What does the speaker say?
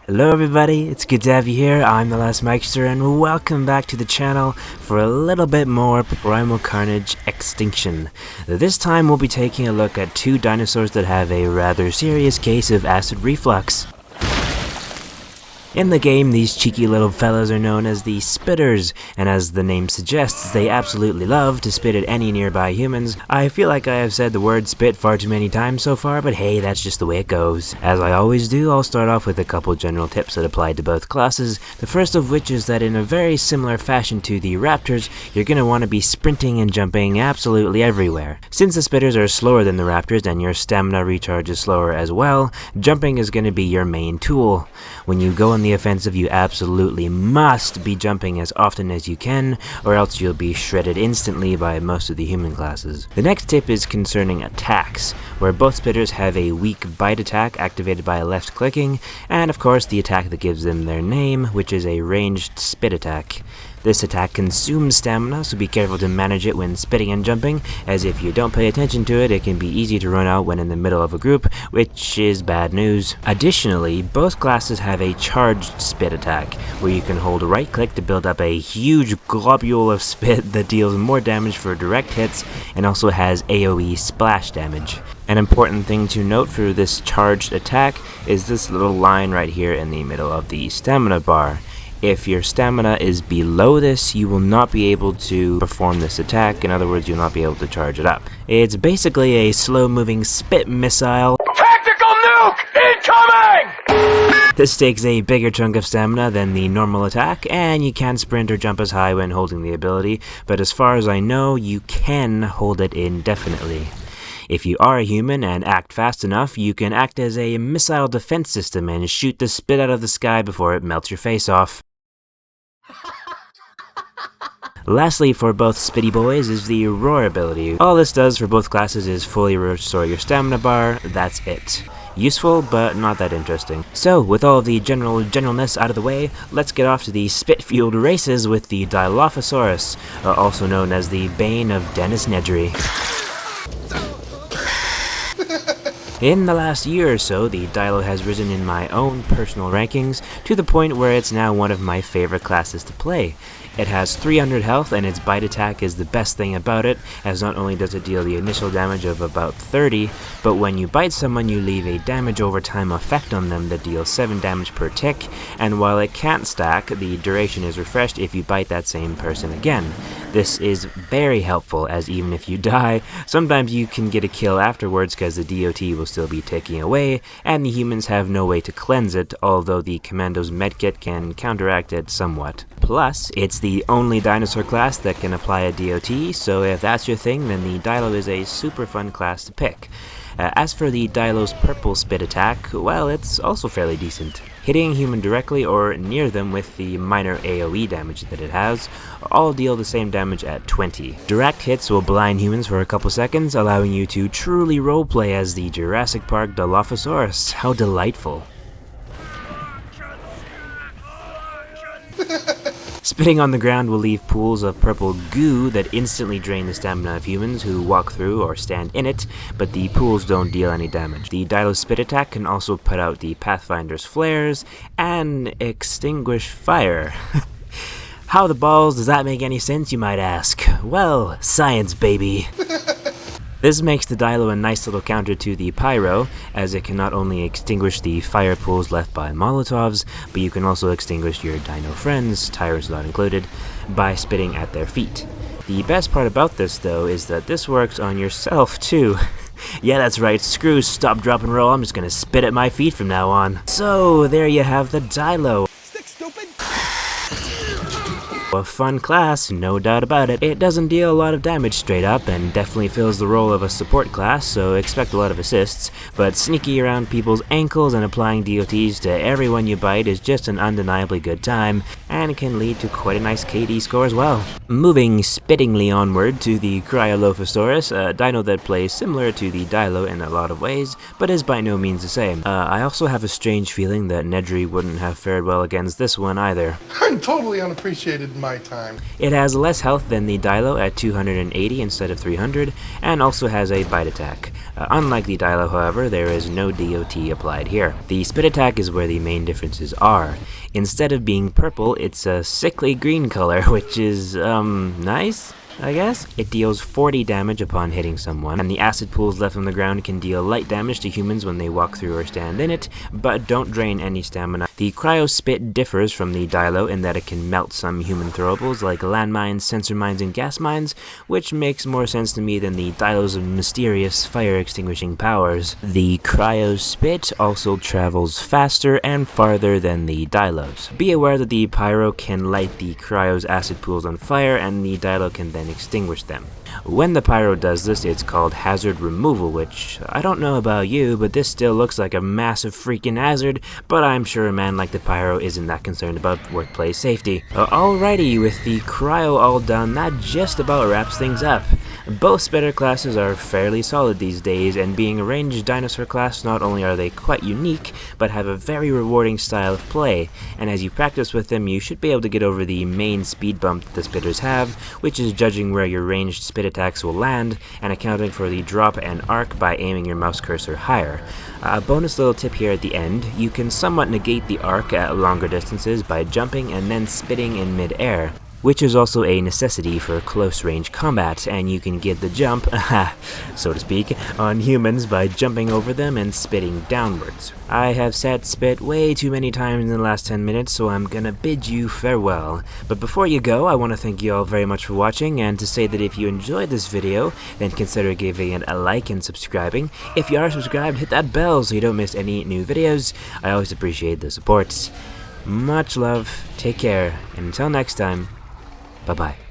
Hello everybody, it's good to have you here. I'm the Last Mixer and welcome back to the channel for a little bit more Primal Carnage Extinction. This time we'll be taking a look at two dinosaurs that have a rather serious case of acid reflux. In the game, these cheeky little fellas are known as the Spitters, and as the name suggests, they absolutely love to spit at any nearby humans. I feel like I have said the word spit far too many times so far, but hey, that's just the way it goes. As I always do, I'll start off with a couple general tips that apply to both classes, the first of which is that in a very similar fashion to the Raptors, you're going to want to be sprinting and jumping absolutely everywhere. Since the Spitters are slower than the Raptors and your stamina recharge is slower as well, jumping is going to be your main tool. When you go on the offensive, you absolutely must be jumping as often as you can, or else you'll be shredded instantly by most of the human classes. The next tip is concerning attacks, where both Spitters have a weak bite attack activated by left clicking, and of course the attack that gives them their name, which is a ranged spit attack. This attack consumes stamina, so be careful to manage it when spitting and jumping, as if you don't pay attention to it, it can be easy to run out when in the middle of a group, which is bad news. Additionally, both classes have a charged spit attack, where you can hold right click to build up a huge globule of spit that deals more damage for direct hits, and also has AoE splash damage. An important thing to note for this charged attack is this little line right here in the middle of the stamina bar. If your stamina is below this, you will not be able to perform this attack. In other words, you'll not be able to charge it up. It's basically a slow-moving spit missile. Tactical nuke incoming! This takes a bigger chunk of stamina than the normal attack, and you can sprint or jump as high when holding the ability, but as far as I know, you can hold it indefinitely. If you are a human and act fast enough, you can act as a missile defense system and shoot the spit out of the sky before it melts your face off. Lastly, for both Spitty Boys is the Roar ability. All this does for both classes is fully restore your stamina bar, that's it. Useful, but not that interesting. So, with all of the generalness out of the way, let's get off to the spit-fueled races with the Dilophosaurus, also known as the Bane of Dennis Nedry. In the last year or so, the Dilo has risen in my own personal rankings to the point where it's now one of my favorite classes to play. It has 300 health and its bite attack is the best thing about it, as not only does it deal the initial damage of about 30, but when you bite someone you leave a damage over time effect on them that deals 7 damage per tick, and while it can't stack, the duration is refreshed if you bite that same person again. This is very helpful, as even if you die, sometimes you can get a kill afterwards because the DOT will still be ticking away, and the humans have no way to cleanse it, although the Commando's medkit can counteract it somewhat. Plus, it's the only dinosaur class that can apply a DOT, so if that's your thing, then the Dilo is a super fun class to pick. As for the Dilo's purple spit attack, well, it's also fairly decent. Hitting a human directly or near them with the minor AoE damage that it has, all deal the same damage at 20. Direct hits will blind humans for a couple seconds, allowing you to truly roleplay as the Jurassic Park Dilophosaurus. How delightful. Spitting on the ground will leave pools of purple goo that instantly drain the stamina of humans who walk through or stand in it, but the pools don't deal any damage. The Dilo's spit attack can also put out the Pathfinder's flares and extinguish fire. How the balls does that make any sense, you might ask? Well, science, baby. This makes the Dilo a nice little counter to the Pyro, as it can not only extinguish the fire pools left by Molotovs, but you can also extinguish your dino friends, tyrants not included, by spitting at their feet. The best part about this, though, is that this works on yourself, too. Yeah, that's right, screw stop, drop, and roll, I'm just gonna spit at my feet from now on. So, there you have the Dilo. A fun class, no doubt about it. It doesn't deal a lot of damage straight up, and definitely fills the role of a support class, so expect a lot of assists, but sneaky around people's ankles and applying DOTs to everyone you bite is just an undeniably good time, and can lead to quite a nice KD score as well. Moving spittingly onward to the Cryolophosaurus, a dino that plays similar to the Dilo in a lot of ways, but is by no means the same. I also have a strange feeling that Nedry wouldn't have fared well against this one either. I'm totally unappreciated in my time. It has less health than the Dilo at 280 instead of 300, and also has a bite attack. Unlike the Dilo, however, there is no DOT applied here. The spit attack is where the main differences are. Instead of being purple, it's a sickly green color, which is, nice, I guess? It deals 40 damage upon hitting someone, and the acid pools left on the ground can deal light damage to humans when they walk through or stand in it, but don't drain any stamina. The Cryo Spit differs from the Dilo in that it can melt some human throwables like landmines, sensor mines, and gas mines, which makes more sense to me than the Dilo's mysterious fire extinguishing powers. The Cryo Spit also travels faster and farther than the Dilo's. Be aware that the Pyro can light the Cryo's acid pools on fire, and the Dilo can then extinguish them. When the Pyro does this, it's called hazard removal, which I don't know about you, but this still looks like a massive freaking hazard, but I'm sure a man like the Pyro isn't that concerned about workplace safety. Alrighty, with the Cryo all done, that just about wraps things up. Both spitter classes are fairly solid these days, and being a ranged dinosaur class, not only are they quite unique, but have a very rewarding style of play, and as you practice with them, you should be able to get over the main speed bump that the spitters have, which is judging where your ranged spit attacks will land, and accounting for the drop and arc by aiming your mouse cursor higher. A bonus little tip here at the end, you can somewhat negate the arc at longer distances by jumping and then spitting in mid-air, which is also a necessity for close-range combat, and you can get the jump, so to speak, on humans by jumping over them and spitting downwards. I have said spit way too many times in the last 10 minutes, so I'm gonna bid you farewell. But before you go, I want to thank you all very much for watching, and to say that if you enjoyed this video, then consider giving it a like and subscribing. If you are subscribed, hit that bell so you don't miss any new videos. I always appreciate the support. Much love, take care, and until next time, bye-bye.